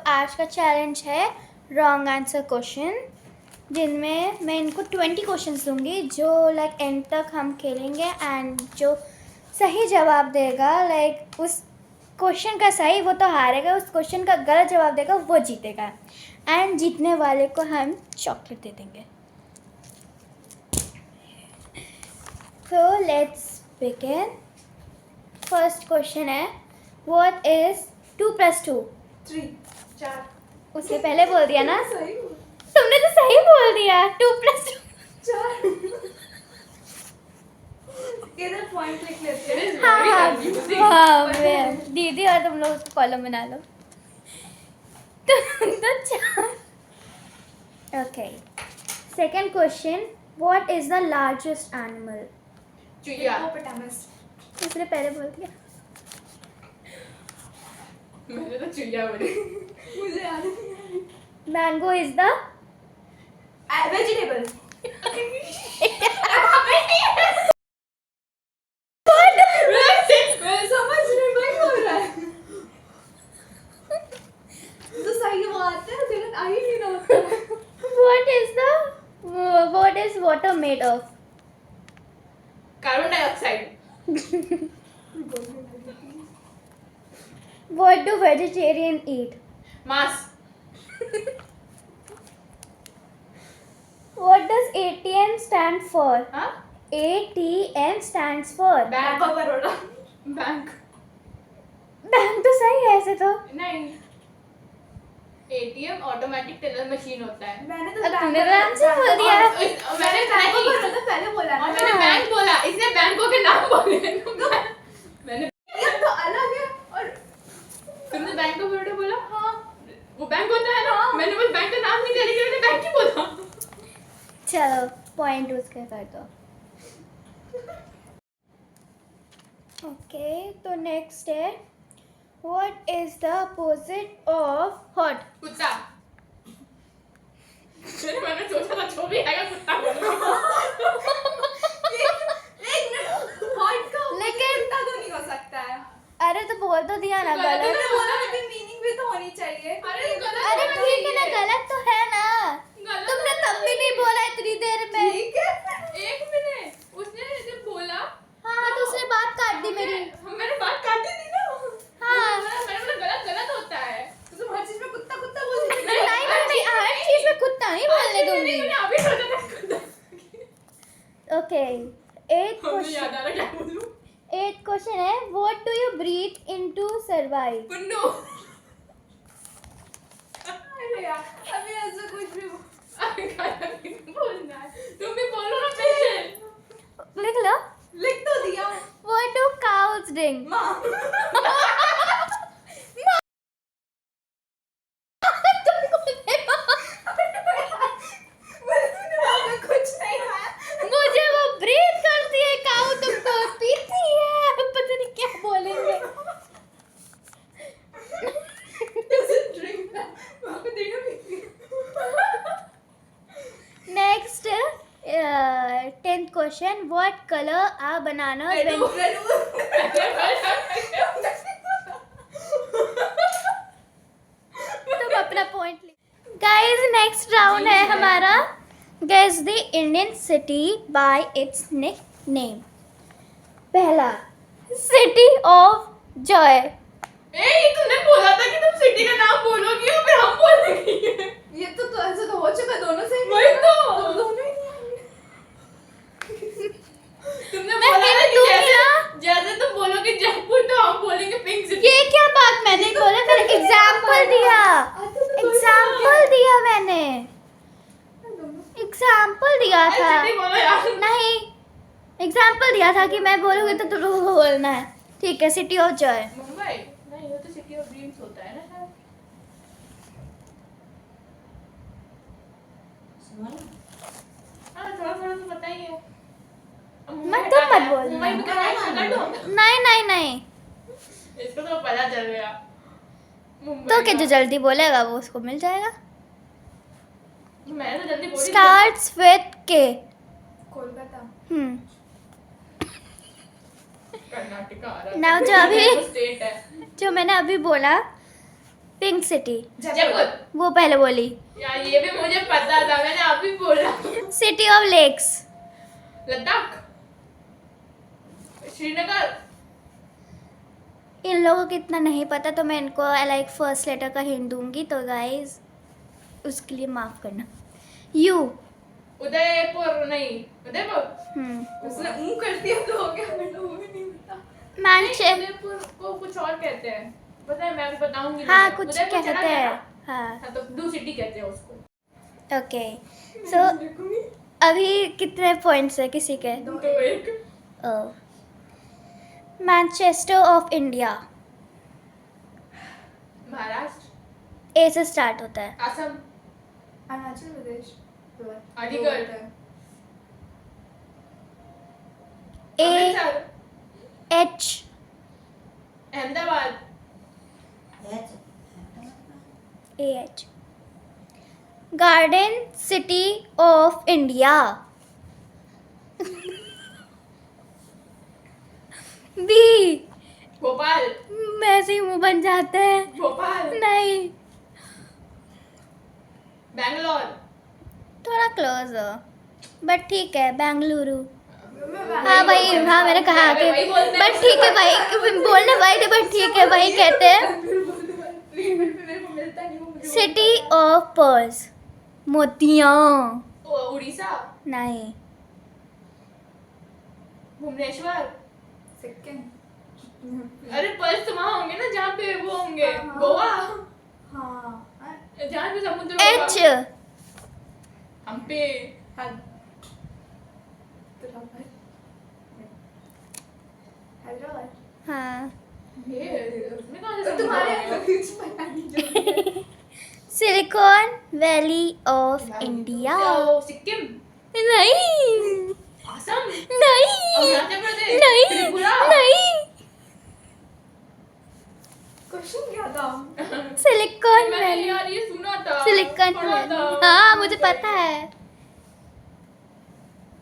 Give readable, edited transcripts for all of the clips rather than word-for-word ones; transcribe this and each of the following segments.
आज का चैलेंज है रॉन्ग आंसर क्वेश्चन, जिनमें मैं इनको 20 क्वेश्चंस दूंगी जो लाइक एंड तक हम खेलेंगे एंड जो सही जवाब देगा लाइक उस क्वेश्चन का सही वो तो हारेगा, उस क्वेश्चन का गलत जवाब देगा वो जीतेगा एंड जीतने वाले को हम चॉकलेट दे देंगे। So let's begin. First question है व्हाट इज 2 + 2? 3 4 उससे पहले बोल दिया ना, सही तुमने तो सही बोल दिया 2 + 2। 4 इधर पॉइंट लिख लेते हैं। हाँ दीदी और तुम लोग उसको कॉलम बना लो। तो चार। Okay, second question what is the largest animal? चूहिया। हिप्पोपोटामस। उसने पहले बोल दिया। मैंने तो चूहिया बोली। मुझे याद नहीं। Mango is the vegetable. मैं समझ नहीं बोल रहा है। तो सही बात है, गलत आ ही नहीं रहा होता। what is water made of? Carbon dioxide. What do vegetarian eat? मांस। What does ATM stand for? हाँ? ATM stands for bank of Baroda. Bank. Bank तो सही है ऐसे तो। नहीं, एटीएम ऑटोमेटिक टेलर मशीन होता है। मैंने तो अब तुमने तो आंसर बोल दिया। मैंने बैंक ऑफ बड़ौदा पहले बोला ना। मैंने बैंक बोला, इसने बैंकों के नाम बोले। मैंने ये तो अलग है। और तुमने बैंक ऑफ बड़ौदा बोला? हाँ, वो बैंक होता है ना। मैंने बस बैंक का नाम नहीं लिया, लेकिन मैंने बैंक ही बोला। चलो पॉइंट उसके कर दो। ओके, तो नेक्स्ट है what is the opposite of hot? कुत्ता। मैंने सोचा था जो भी आएगा कुत्ता बोलूंगा। एक मिनट, हॉट का लेकिन कुत्ता तो नहीं हो सकता है। अरे तो बोल तो दिया ना गलत। तुमने बोला लेकिन मीनिंग भी तो होनी चाहिए। अरे गलत। अरे ठीक है ना, गलत तो है ना। तुमने तब भी नहीं बोला इतनी देर में। ठीक है, एक मिनट। उसने जब बोला, हाँ तो उसने बात काट दी मेरी। मैंने बात काटी थी ना। हाँ मैंने बोला गलत गलत होता है। तो तुम हर चीज में कुत्ता कुत्ता बोल रही थी। नहीं हर चीज में कुत्ता नहीं बोलने दूंगी। मैंने अभी सोचा था कुत्ता। ओके, एट मुझे याद क्वेश्चन। आ रहा क्या बोलूं। एट क्वेश्चन है what do you breathe in to survive? पुन्नू। अरे यार, अभी ऐसा कुछ भी बोलना है। तुम भी बोलो ना पीछे। लिख लो। लिख तो दिया। What do cows drink? माँ। कुछ नहीं है। मुझे वो ब्रीथ करती है, काऊ तुमको पीती है, पता नहीं क्या बोलेंगे। ड्रिंक है, वहाँ पे देखो भी। Next 10th question what colour are bananas when? तुम अपना पॉइंट ले। गाइस नेक्स्ट राउंड है हमारा guess the Indian city by its name. पहला सिटी ऑफ जॉय। तूने बोला था कि तुम सिटी का नाम बोलोगी और फिर हम बोलेंगे। ये तो ऐसे तो हो चुका, दोनों से वही तो दोनों ही तुमने बोला ना कि जैसे तुम बोलोगे जयपुर तो हम बोलेंगे पिंक सिटी। ये क्या बात मैंने बोला, फिर एग्जांपल दिया। एग्जांपल दिया मैंने, एग्जांपल दिया था। सिटी बोलो यार। नहीं, एग्जांपल दिया था कि मैं बोलूँगी तो तुम लोगों को बोलना है। ठीक है, सिटी ऑफ जॉय। मुंबई नहीं, वो तो सिटी ऑफ ड्रीम्स होता है ना शायद। हाँ, थोड़ा थोड़ा तो बताइए। मैं तुम मत बोलना। मुंबई में क्या है? नहीं इसको तो पता चल गया। तो क्या जो जल्दी बोलेगा वो उसको मिल जाएगा। मैंने तो जल्दी बोली। स्टार्ट्स विद के। कोलकाता। नाउ जो अभी स्टेट है। जो मैंने अभी बोला पिंक सिटी, जयपुर। वो पहले बोली। यार ये भी मुझे पता था, मैंने अभी बोला। City of lakes, Ladakh, Srinagar. इन लोगों को इतना नहीं पता तो मैं इनको लाइक फर्स्ट लेटर का हिंट दूंगी, तो गाइस उसके लिए माफ करना। यू। उदयपुर नहीं, उदयपुर। उसने ऊं कर दिया तो हो गया, मेरे को वो भी नहीं पता। मैनचेस्टर, उदयपुर को कुछ और कहते हैं, पता है, मैं अभी बताऊंगी। हाँ तुझे। कुछ उदयपुर चला कहते गया हैं। ना? हाँ हाँ तो ब्लू सिटी कहते हैं उसको। ओके, सो अभी कितने पॉइंट्स है किसी के? तो एक Manchester of India, Maharashtra, A से स्टार्ट होता है। Assam, Arunachal Pradesh, Aligarh, A Amritsar, H, Ahmedabad, A H. Garden city of India, B. Bhopal, वैसे ही मुंह बन जाते हैं। भोपाल, नहीं, बैंगलोर, थोड़ा क्लोज हो बट ठीक है, बेंगलुरु। हाँ भाई, हाँ मैंने कहा कि वही बोलते हैं। बट ठीक है भाई, बोलने भाई थे बट ठीक है भाई कहते हैं। मेरे को मिलता नहीं वो मुझे। सिटी ऑफ पर्ल्स, मोतियाँ। उड़ीसा, नहीं, भुवनेश्वर। सिक्किम। अरे पर्स तो वहाँ होंगे ना जहाँ पे वो होंगे। हाँ। गोवा, हाँ जहाँ पे समुद्र एच। होगा। हम्पी, हैदराबाद। हाँ, ये उसमें कहाँ से तो समुद्र तुम्हारे होगा? कुछ पता नहीं जो सिलिकॉन वैली ऑफ इंडिया। वो सिक्किम, नहीं, असम, नहीं, अरुणाचल प्रदेश, नहीं, त्रिपुरा। नहीं। क्वेश्चन क्या था? सिलिकॉन मैंने वैली, यार ये सुना था, सिलिकॉन पढ़ा वैली। था। हाँ मुझे पता है,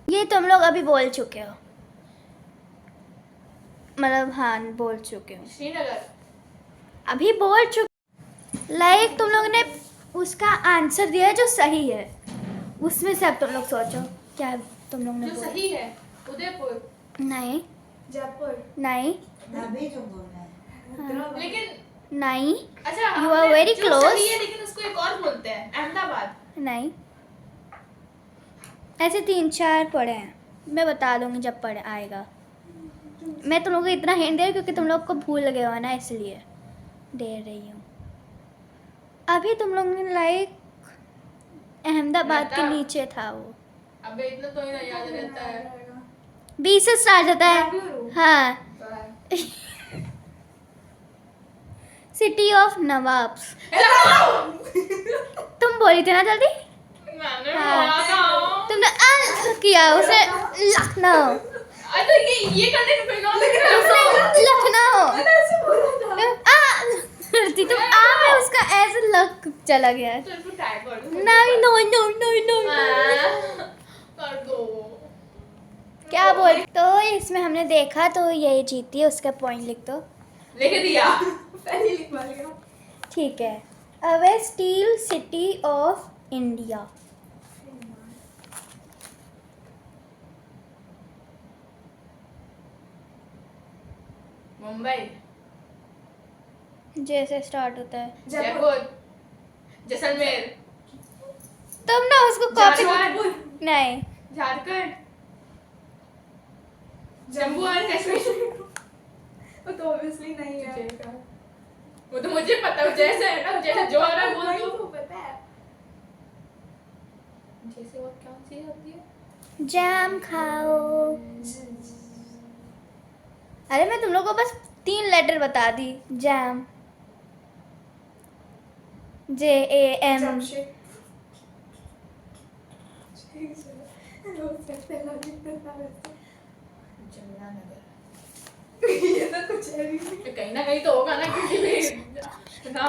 ये तुम लोग अभी बोल चुके हो, मतलब हाँ बोल चुके हो, श्रीनगर, अभी बोल चुके। लाइक तुम लोगों ने उसका आंसर दिया है जो सही है, उसमें से अब तुम लोग सोचो क्या तुम लोग ने जो बोला। सही है, उदयपुर। नहीं, जयपुर। नहीं, अभी जो बोल रहा है हैदराबाद। लेकिन नहीं, अच्छा, You are हमने very जो close. सही है लेकिन उसको एक और बोलते हैं, अहमदाबाद। नहीं। ऐसे 3-4 पढ़े हैं, मैं बता दूंगी जब पढ़े आएगा। मैं तुम लोगों को इतना हिंट दे रही हूँ क्योंकि तुम लोग को भूल गए हो ना, इसलिए दे रही हूँ। अभी तुम लोग ने लाइक अहमदाबाद के बता। नीचे था वो। अबे इतना तो ही ना याद रहता है। बी से स्टार्ट होता है। बेंगलुरु। हाँ, सिटी ऑफ नवाब्स। तुम बोली थी ना जल्दी, मैंने हाँ। बोला था। तुमने किया उसे। लखनऊ, अरे ये करने के बिना उसने लखनऊ। मैंने ऐसे बोला था। करती तुम आ में उसका ऐसे लग चला गया। चल तू ट्राई कर। नहीं, नो नो नो नो। कर दो। क्या बोल, तो इसमें हमने देखा तो यही जीती है, उसका पॉइंट लिख दो। लिख दिया। पहले लिखवा लिया। ठीक है, अब है steel city of India. Mumbai, जैसे स्टार्ट होता है। जयपुर, जैसलमेर, तुम ना उसको कॉपी। झारखंड, नहीं, झारखंड, जम्मू एंड कश्मीर। वो तो ऑब्वियसली नहीं है। वो तो मुझे पता है, जैसे है ना, जैसे जो आ रहा है बोल दो। वो पता है। जैसे वो क्या चीज होती है? जैम खाओ। अरे मैं तुम लोगों को बस 3 लेटर बता दी। Jam, JAM। जमशेद। जमुनानगर। ये तो कुछ है भी नहीं। कहीं ना कहीं तो होगा ना, क्योंकि भी ना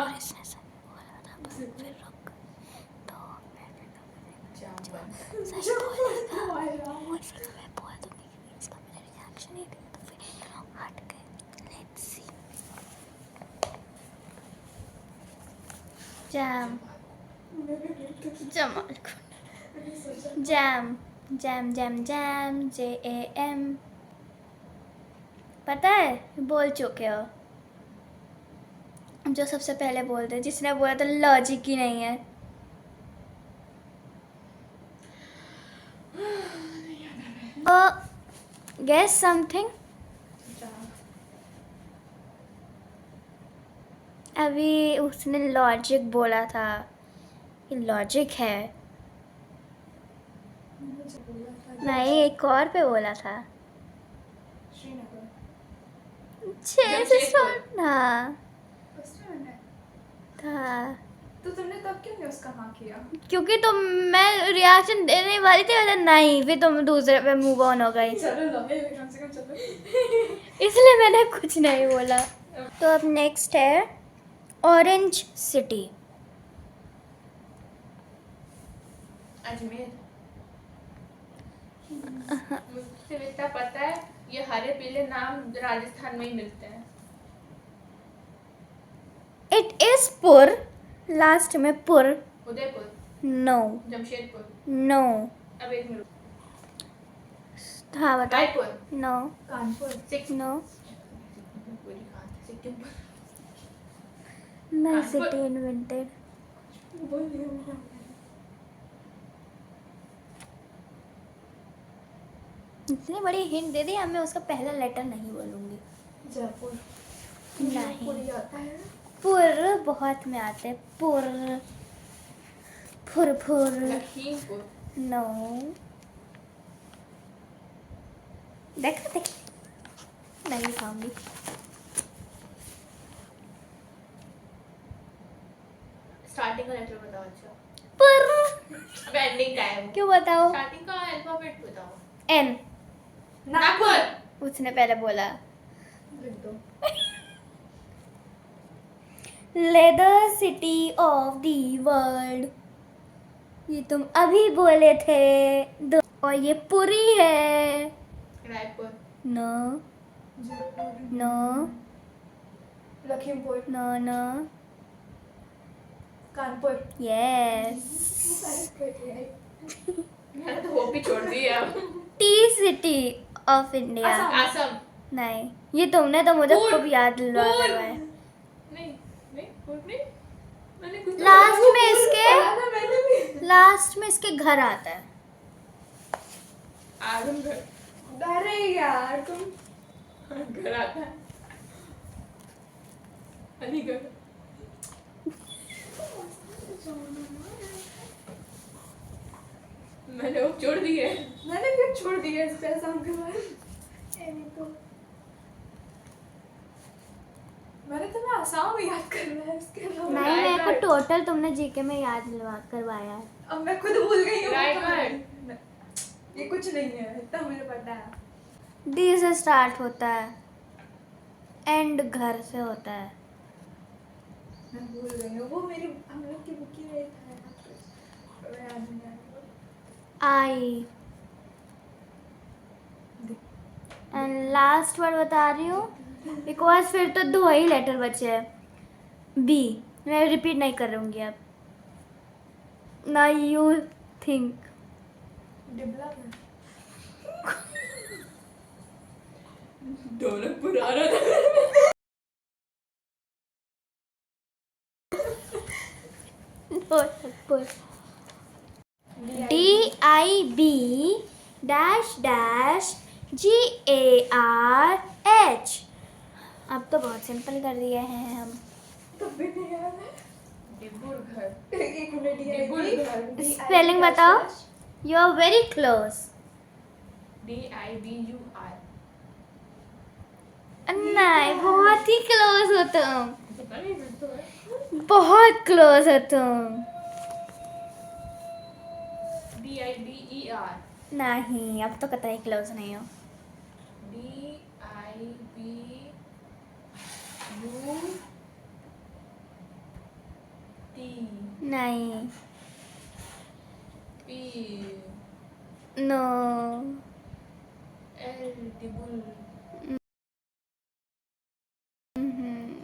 jam Jamal jam jam jam jam JAM पता है बोल चुके हो जो सबसे पहले बोलते जिसने बोला तो लॉजिक ही नहीं है गेस समथिंग अभी उसने लॉजिक बोला था ये लॉजिक है नहीं एक और पे बोला था श्रीनगर 6 से जमशेदपुर। हाँ ऑस्ट्रेलिया में था तो तुमने तब क्यों नहीं उसका हाँ किया क्योंकि तुम मैं रिएक्शन देने वाली थी वैसे नहीं फिर तुम दूसरे पे मूव ऑन हो गई चलो लो कम से कम चलो इसलिए मैंने कुछ नहीं बोला तो अब नेक्स्ट है ऑरेंज सिटी अजमेर। मुझे इतना पता है ये हरे पीले नाम राजस्थान में ही मिलते हैं। इट इज पुर लास्ट में पुर उदयपुर, नो जमशेदपुर। नो अब एक मिनट। हाँ बताओ रायपुर, नो कानपुर सिक्किम। नो पूरी कहाँ थी? सिक्किम। नहीं कानपुर। सिटी इन्वेंटेड बोल दिया मैंने इतनी बड़ी हिंट दे दी अब मैं उसका पहला लेटर नहीं बोलूंगी जयपुर नहीं पूरी आता है पुर बहुत में आते हैं पुर फुर फुर लखीमपुर। नो देखा देख नहीं खाऊंगी स्टार्टिंग का लेटर बताओ। अच्छा पुर अब एंडिंग का है वो। क्यों बताओ स्टार्टिंग का अल्फाबेट बताओ। N नागपुर। उसने पहले बोला लिख दो leather city of the world ये तुम अभी बोले थे और ये पुरी है Raipur. No Jaipur no Lakhimpur no no Kanpur yes मैंने तो होप ही छोड़ दी है अब। Tea city of India Assam. Assam. नहीं ये तुमने तो मुझे पुर, खूब याद दिलवा पुर। करवाया नहीं नहीं पुर नहीं। मैंने कुछ लास्ट में इसके पढ़ा था मैंने भी लास्ट में इसके घर आता है आजमगढ़। अरे यार तुम घर आता है। अलीगढ़। मैंने वो छोड़ दी है। मैंने भी छोड़ दिया इसके असम के बाद तो मैंने तुम्हें आसाम याद करना है इसके अलावा नहीं मेरे को रायगढ़। टोटल तुमने जीके में याद दिलवा करवाया है अब मैं खुद भूल गई हूँ रायगढ़। ये कुछ नहीं है इतना मुझे पता है डी से स्टार्ट होता है एंड घर से होता है मैं भूल गई हूँ वो मेरी हम लोग की बुक ही नहीं था मैं याद नहीं आ रहा। आई एंड लास्ट वर्ड बता रही हूँ बिकॉज फिर तो 2 ही लेटर बचे हैं बी मैं रिपीट नहीं करूँगी अब ना यू थिंक डिबला दोनों पुराना था। DIB-GARH अब तो बहुत सिंपल कर दिए हैं हम तो भी नहीं याद है डिब्रूगढ़। एक मिनट ये डिब्रूगढ़। स्पेलिंग बताओ you are very close DIBUR। नहीं बहुत ही क्लोज हो तुम पता नहीं फिर तो है। बहुत क्लोज हो तुम DIBER। नहीं अब तो कतई क्लोज नहीं हो DIBUT। नहीं P नो L डिबुल।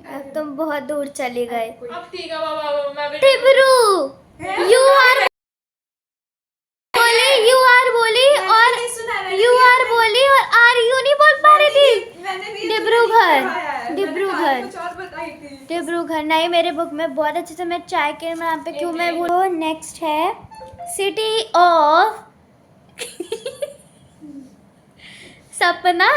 अब तुम बहुत दूर चली गई। अब ठीक है बाबा, मैं भी टिब्रू, यू आर बोली और यू आर बोली और आर यू नहीं बोल पा रही थी। मैंने भी डिब्रूगढ़, डिब्रूगढ़, कुछ और बताई थी। डिब्रूगढ़ नहीं, मेरे बुक में बहुत अच्छे से मैं चाय के नाम पे क्यों मैं भूल। नेक्स्ट है सिटी ऑफ सपना,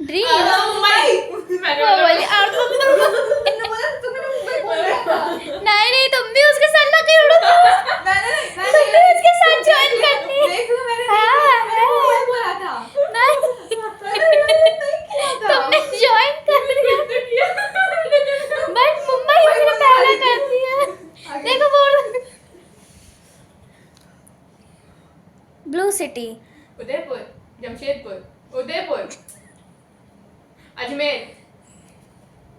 ड्रीम। मुंबई। वो बोली और तुमने बोला मुंबई बोल रहा था। नहीं तुम भी उसके साथ ना क्यों तुम भी उसके साथ ज्वाइन करनी है। देख लो मैंने हाँ, मुंबई बोला था। तुमने ज्वाइन कर दिया बट मुंबई उसने पहले कर दिया। देखो बोल ब्लू सिटी, उदयपुर, जमशेदपुर, उदयपुर, अजमेर,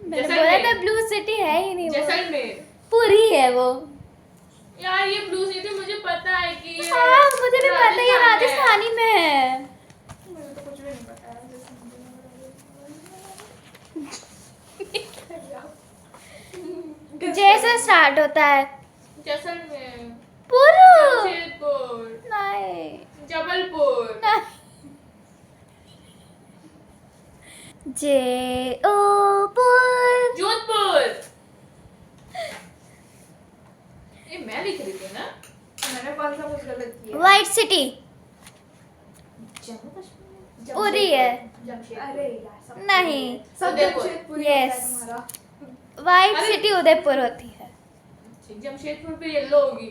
मैंने बोला था ब्लू सिटी है ही नहीं, वो जैसलमेर। पूरी है वो। यार ये ब्लू सिटी मुझे पता है कि ये हाँ मुझे भी पता है ये राजस्थान राजस्थानी में है। मुझे तो कुछ भी नहीं पता है। जैसे स्टार्ट होता है जैसलमेर, पूरा जमशेदपुर, नहीं जबलपुर, नहीं जे ओ पुर, जोधपुर। ये मैं लिख रही थी ना। मैंने कौन सा कुछ गलत किया? वाइट सिटी जम्मू कश्मीर, पूरी है। जमशेदपुर। अरे यार सब नहीं। सब उदयपुर। जमशेदपुर Yes. है तुम्हारा। वाइट अरे- सिटी उदयपुर होती है, जमशेदपुर पे येलो होगी।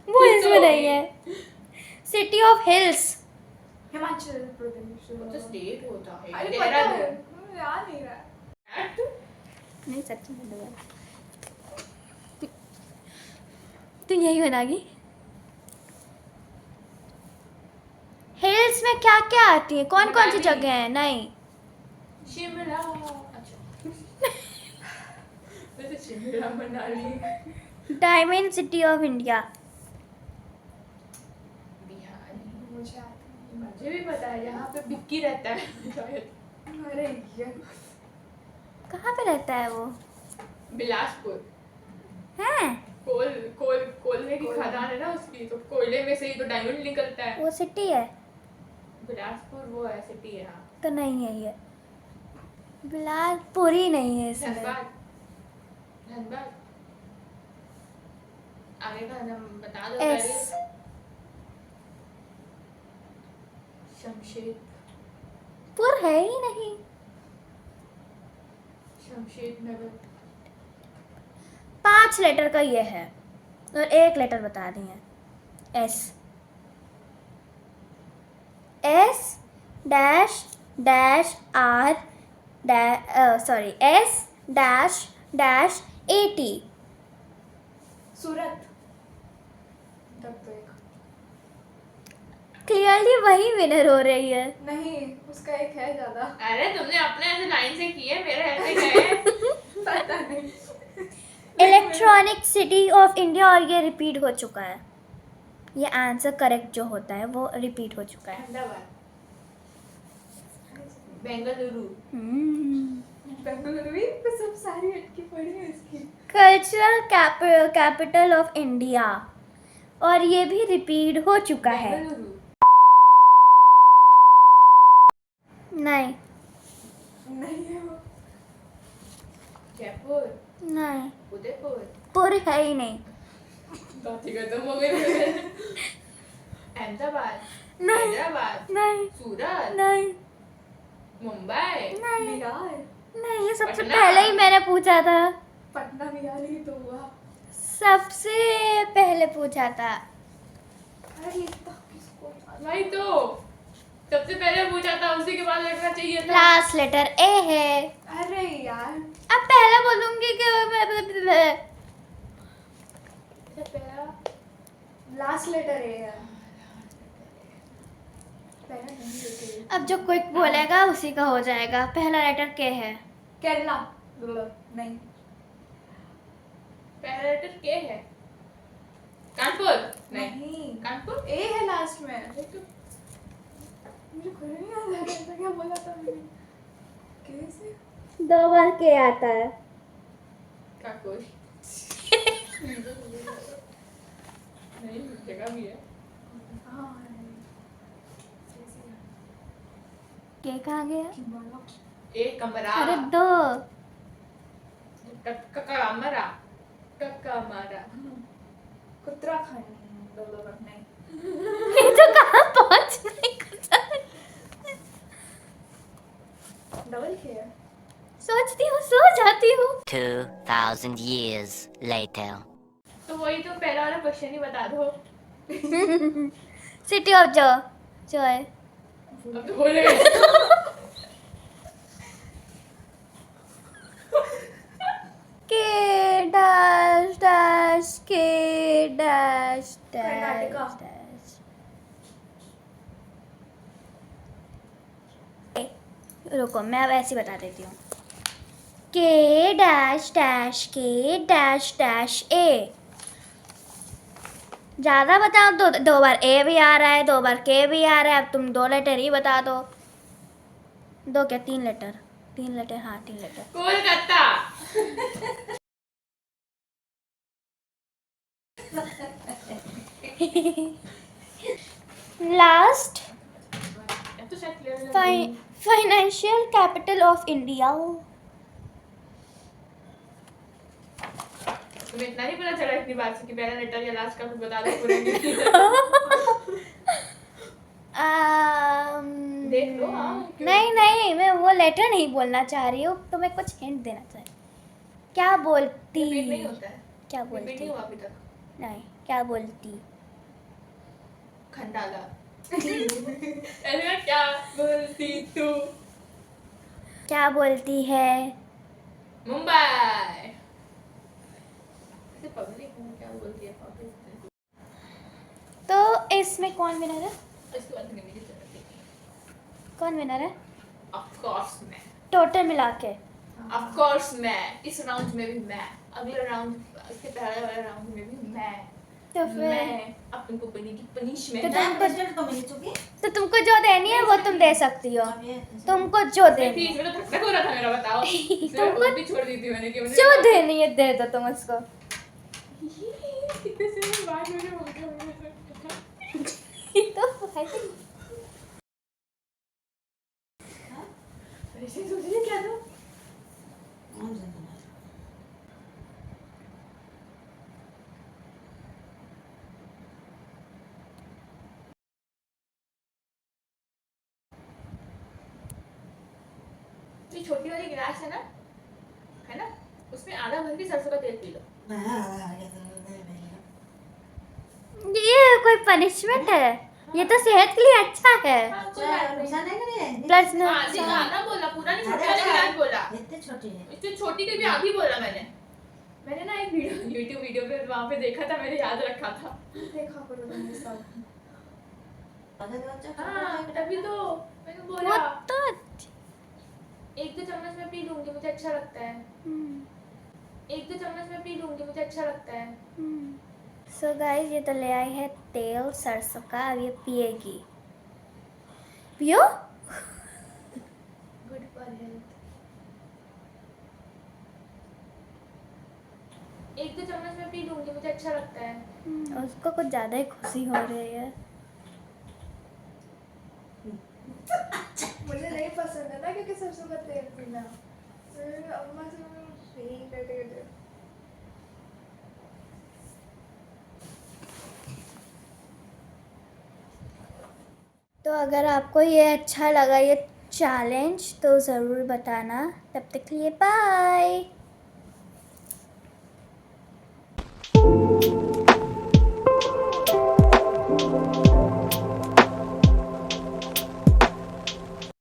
वो इसमें नहीं है। City of hills, Himachal Pradesh. वो तो स्टेट होता है। अरे पता है देहरादून। मुझे याद नहीं रहा। नहीं सच्ची में नहीं। तू यही बनागी। हिल्स में क्या क्या आती है, कौन कौन सी मनाली। जगह है? नहीं शिमला। अच्छा वैसे Shimla, Manali, diamond city of India, Bihar. मुझे याद मुझे भी पता है यहाँ पे बिक्की रहता है शायद। नहीं। अरे ये कहाँ पे रहता है वो? बिलासपुर। हैं कोयले की खदान है ना उसकी, तो कोयले में से ही तो डायमंड निकलता है। वो सिटी है बिलासपुर वो है, सिटी है। हाँ। तो नहीं है ये, बिलासपुर ही नहीं है इसमें। धनबाद, धनबाद। आगे का नाम बता दो एस, पहले। शमशेद, पुर है ही नहीं। शमशेद नगर। 5 लेटर का ये है और 1 लेटर बता दिए। S, S dash dash R sorry S dash dash AT। Surat. तब तो एक क्लियरली वही विनर हो रही है। नहीं, उसका एक है ज्यादा। अरे तुमने अपने ऐसे लाइन से किए, मेरे ऐसे गए। पता नहीं। इलेक्ट्रॉनिक सिटी ऑफ इंडिया, और ये रिपीट हो चुका है। ये आंसर करेक्ट जो होता है वो रिपीट हो चुका है। अहमदाबाद, बेंगलुरु, बेंगलुरु भी तो सब सारी अटकी पड़ी है इसकी। कल्चरल कैपिटल ऑफ इंडिया, और ये भी रिपीट हो चुका है। बेंगलुरु, नहीं नहीं है वो। जयपुर, नहीं, उदयपुर। पुर है ही नहीं। बात ही खत्म हो गई। अहमदाबाद, नहीं। हैदराबाद, नहीं सूरत, नहीं मुंबई, नहीं बिहार। नहीं, ये सबसे पटना। पहले ही मैंने पूछा था। पटना बिहार ही तो हुआ। सबसे पहले पूछा था। अरे इतना किसको याद? वही तो सबसे पहले पूछा था, उसी के बाद लगना चाहिए था। लास्ट लेटर ए है। अरे यार अब पहले बोलूंगी कि सबसे पहला लास्ट लेटर ए है। पहला नहीं लेते। अब जो क्विक बोलेगा उसी का हो जाएगा। पहला लेटर के है। केरला। नहीं। पहला लेटर के है। कानपुर, नहीं। नहीं। कानपुर, ए है लास्ट में। मुझे खुद नहीं याद आ रहा था क्या बोला था मैंने। कैसे? 2 बार के आता है। क्या कोई नहीं जगह भी है। हाँ के कहाँ गया? एक कमरा अरे 2। कमरा कमरा कुतरा खाने दो नहीं ये तो कहाँ पहुँच गई? डबल हेयर सोचती हूँ सो जाती हूँ। 2,000 years later. तो वही तो पहला वाला क्वेश्चन ही बता दो। City of Joy. अब तो बोले के डैश डैश के डैश डैश कर्नाटका। डैश। रुको मैं अब ऐसे बता देती हूँ। के डैश डैश के डैश डैश ए। ज़्यादा बताओ तो 2 बार ए भी आ रहा है, 2 बार के भी आ रहा है। अब तुम 2 लेटर ही बता दो। 2 क्या 3 लेटर? 3 लेटर, हाँ 3 लेटर। कोलकाता। लास्ट अब तो शायद clear हो फाइनेंशियल कैपिटल ऑफ इंडिया। तुम्हें इतना नहीं पता चला इतनी बात से कि पहला लेटर या लास्ट का कुछ बता दो पूरा देख लो, हाँ, क्यों? नहीं मैं वो लेटर नहीं बोलना चाह रही हूँ, तो मैं कुछ हिंट देना चाह रही हूँ। क्या बोलती? Repeat नहीं होता है। क्या Repeat बोलती? नहीं हुआ अभी तक। नहीं क्या बोलती? खंडाला। ऐसे क्या बोलती तू? क्या बोलती है? मुंबई। पब्लिक क्या बोलती है पब्लिक? तो इसमें कौन विनर है? इसके बाद नहीं मुझे जरूरत है। कौन विनर है Of course मैं। टोटल मिला के? Of course मैं। इस राउंड में भी मैं। अगले राउंड, इसके पहले वाले राउंड में भी मैं। तो फिर मैं अब तुमको बनेगी पनिशमेंट। तो तुमको जो देनी है वो तुम दे सकती हो। तुमको जो देनी बीच है, में तो धक्का हो रहा था मेरा, बताओ। इसलिए वो भी छोड़ दी थी मैंने कि मुझे जो देनी है दे दो तुम उसको। कितने से बात हो रही है तो भाई ऐसे सोच रही है क्या दो? ये छोटी वाली गिलास है ना, उसमें आधा भर के सरसों का तेल पी लो। ये कोई पनिशमेंट है? ये तो सेहत के लिए अच्छा है। हाँ, कोई बात नहीं। प्लस हाँ, आधी आधा बोला, पूरा नहीं, छोटी वाली गिलास बोला। इससे छोटी के भी आधी बोला मैंने ना एक यूट्यूब वीडियो पे वहाँ पे देखा था, मैंने याद रखा था। देखा करो तुम सब हाँ, तभी तो मैंने वो बोला तो 1-2 चम्मच में पी लूंगी, मुझे अच्छा लगता है। 1-2 चम्मच में पी लूंगी, मुझे अच्छा लगता है। सो गाइस, ये तो ले आई है तेल सरसों का। अब ये पिएगी। पियो। Good for health. 1-2 चम्मच में पी लूंगी, मुझे अच्छा लगता है। उसको कुछ ज्यादा ही खुशी हो रही है। मुझे नहीं पसंद है ना, क्योंकि सरसों का तेल पीना। अम्मा से मैं यही करते तो अगर आपको ये अच्छा लगा ये चैलेंज तो ज़रूर बताना। तब तक के लिए बाय।